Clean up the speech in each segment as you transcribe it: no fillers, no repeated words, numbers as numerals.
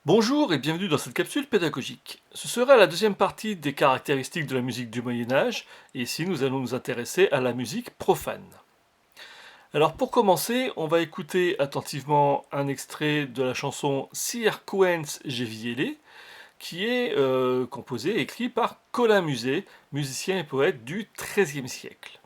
Bonjour et bienvenue dans cette capsule pédagogique. Ce sera la deuxième partie des caractéristiques de la musique du Moyen Âge, et ici nous allons nous intéresser à la musique profane. Alors pour commencer, on va écouter attentivement un extrait de la chanson Sir Quench Geviele, qui est composé et écrit par Colin Muset, musicien et poète du XIIIe siècle.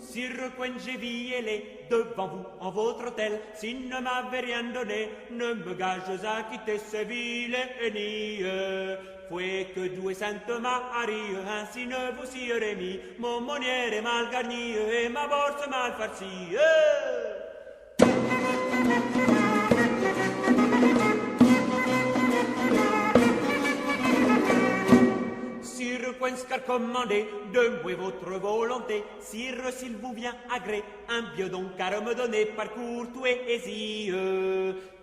Sire Quengeviele, devant vous, en votre hôtel, si ne m'avez rien donné, ne me gages à quitter ce vil ennemi. Fouet que doué Sainte Marie, ainsi ne vous sierez mis, mon monnier est mal garni et ma bourse mal farcie. Sire Quench commandé, de moi votre volonté, sire s'il vous vient à gré, un biodon car me donner par courtoisie,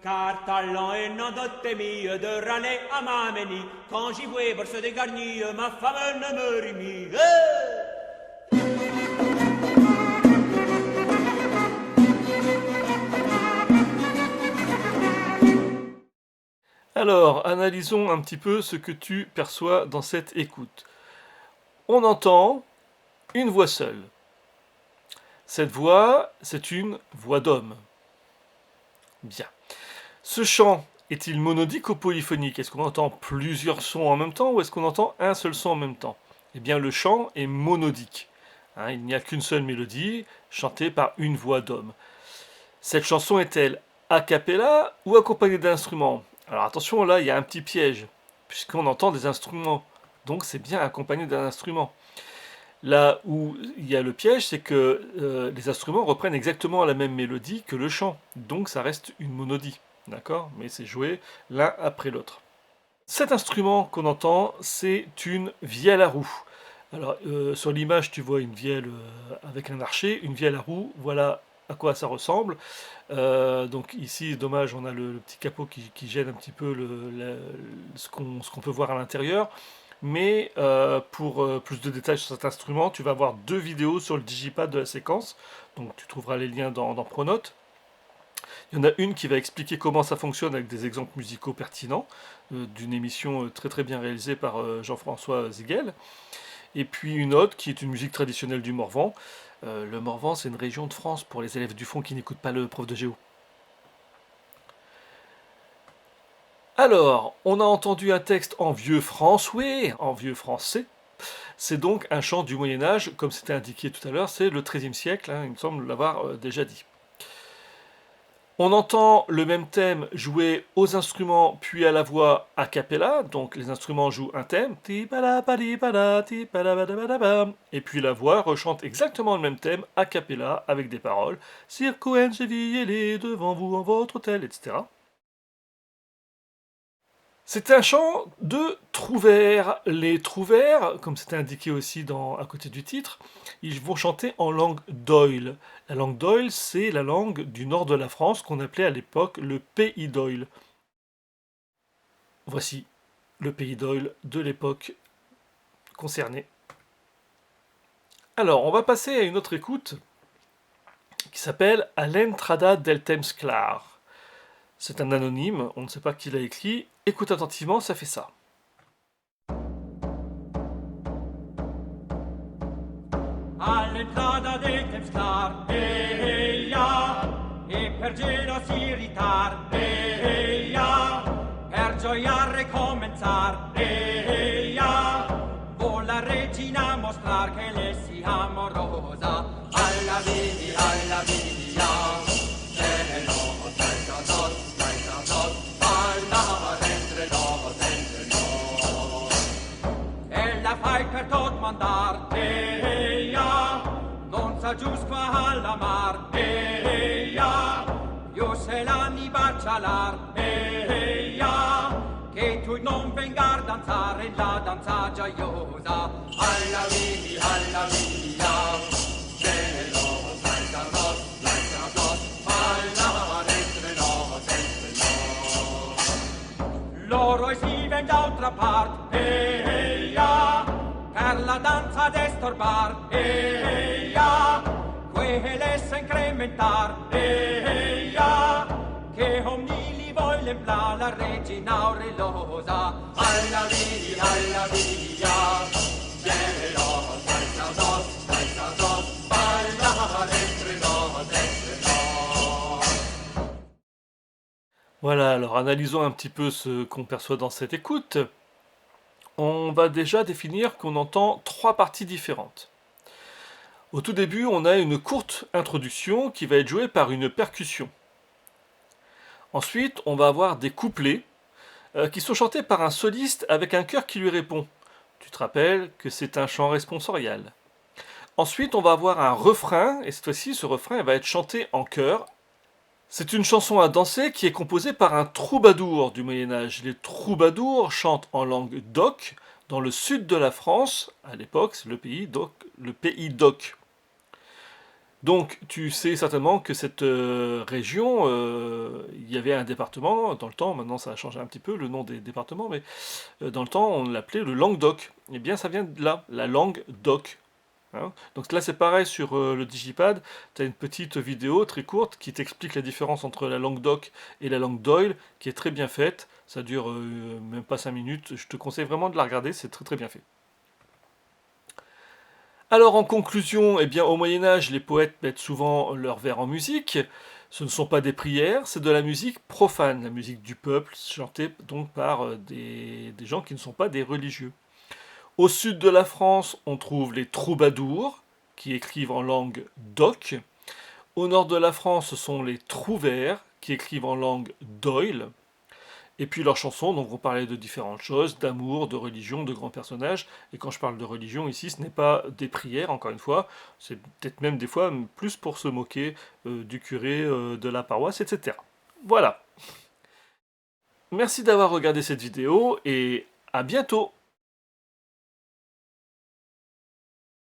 car talent et non d'ottémie, de râler à ma ménie, quand j'y vois bourse dégarnie, ma femme ne me remit. Alors, analysons un petit peu ce que tu perçois dans cette écoute. On entend une voix seule. Cette voix, c'est une voix d'homme. Bien. Ce chant est-il monodique ou polyphonique? Est-ce qu'on entend plusieurs sons en même temps ou est-ce qu'on entend un seul son en même temps? Eh bien, le chant est monodique. Il n'y a qu'une seule mélodie, chantée par une voix d'homme. Cette chanson est-elle a cappella ou accompagnée d'instruments? Alors attention, là, il y a un petit piège, puisqu'on entend des instruments. Donc c'est bien accompagné d'un instrument. Là où il y a le piège, c'est que les instruments reprennent exactement la même mélodie que le chant. Donc ça reste une monodie. D'accord? Mais c'est joué l'un après l'autre. Cet instrument qu'on entend, c'est une vielle à roue. Alors sur l'image, tu vois une vielle avec un archet, une vielle à roue. Voilà à quoi ça ressemble. Donc ici, dommage, on a le petit capot qui gêne un petit peu ce qu'on peut voir à l'intérieur. Mais pour plus de détails sur cet instrument, tu vas avoir deux vidéos sur le digipad de la séquence. Donc tu trouveras les liens dans Pronote. Il y en a une qui va expliquer comment ça fonctionne avec des exemples musicaux pertinents, d'une émission très très bien réalisée par Jean-François Ziguel. Et puis une autre qui est une musique traditionnelle du Morvan. Le Morvan, c'est une région de France pour les élèves du fond qui n'écoutent pas le prof de géo. Alors, on a entendu un texte en vieux français, en vieux français. C'est donc un chant du Moyen-Âge, comme c'était indiqué tout à l'heure, c'est le XIIIe siècle, il me semble l'avoir déjà dit. On entend le même thème joué aux instruments puis à la voix a cappella, donc les instruments jouent un thème, et puis la voix rechante exactement le même thème a cappella avec des paroles, Sir Quench Geviele devant vous en votre hôtel, etc. C'est un chant de trouvères. Les trouvères, comme c'était indiqué aussi à côté du titre, ils vont chanter en langue d'oïl. La langue d'oïl, c'est la langue du nord de la France qu'on appelait à l'époque le pays d'oïl. Voici le pays d'oïl de l'époque concernée. Alors, on va passer à une autre écoute qui s'appelle A l'entrada del temps clar. C'est un anonyme, on ne sait pas qui l'a écrit. Écoute attentivement, ça fait ça. All'entrata del temps clar, e per gelo si ritar, per gioia recominciar, vuol la regina mostrar che le sia amorosa, alla via, fai per tot mandar, non sa gius qua alla mar, io se la mi bacialar, che tu non venga a danzare la danza gioiosa. Alla via, cielo, salta nos, alla destra nos, entre nos. Loro si ven d'altra parte, ja, per la danza destorbar, ja, quelle se incrementar, ja, che omni li voglien pla la regina aurelosa. Alla via, cielo, salta nos, alla destra nos, entre nos. Voilà, alors analysons un petit peu ce qu'on perçoit dans cette écoute. On va déjà définir qu'on entend trois parties différentes. Au tout début, on a une courte introduction qui va être jouée par une percussion. Ensuite, on va avoir des couplets qui sont chantés par un soliste avec un chœur qui lui répond. Tu te rappelles que c'est un chant responsorial. Ensuite, on va avoir un refrain, et cette fois-ci, ce refrain va être chanté en chœur. C'est une chanson à danser qui est composée par un troubadour du Moyen-Âge. Les troubadours chantent en langue d'oc dans le sud de la France. À l'époque, c'est le pays d'oc. Donc, tu sais certainement que cette région, il y avait un département dans le temps, maintenant ça a changé un petit peu le nom des départements, mais dans le temps on l'appelait le Languedoc. Eh bien, ça vient de là, la langue d'oc. Hein. Donc là c'est pareil sur le digipad, tu as une petite vidéo très courte qui t'explique la différence entre la langue d'oc et la langue d'oil, qui est très bien faite, ça dure même pas 5 minutes, je te conseille vraiment de la regarder, c'est très très bien fait. Alors en conclusion, eh bien, au Moyen-Âge, les poètes mettent souvent leurs vers en musique. Ce ne sont pas des prières, c'est de la musique profane, la musique du peuple, chantée donc par des gens qui ne sont pas des religieux. Au sud de la France, on trouve les troubadours, qui écrivent en langue d'oc. Au nord de la France, ce sont les trouvères, qui écrivent en langue d'oïl. Et puis leurs chansons donc, vont parler de différentes choses, d'amour, de religion, de grands personnages. Et quand je parle de religion ici, ce n'est pas des prières, encore une fois, c'est peut-être même des fois plus pour se moquer du curé de la paroisse, etc. Voilà. Merci d'avoir regardé cette vidéo et à bientôt.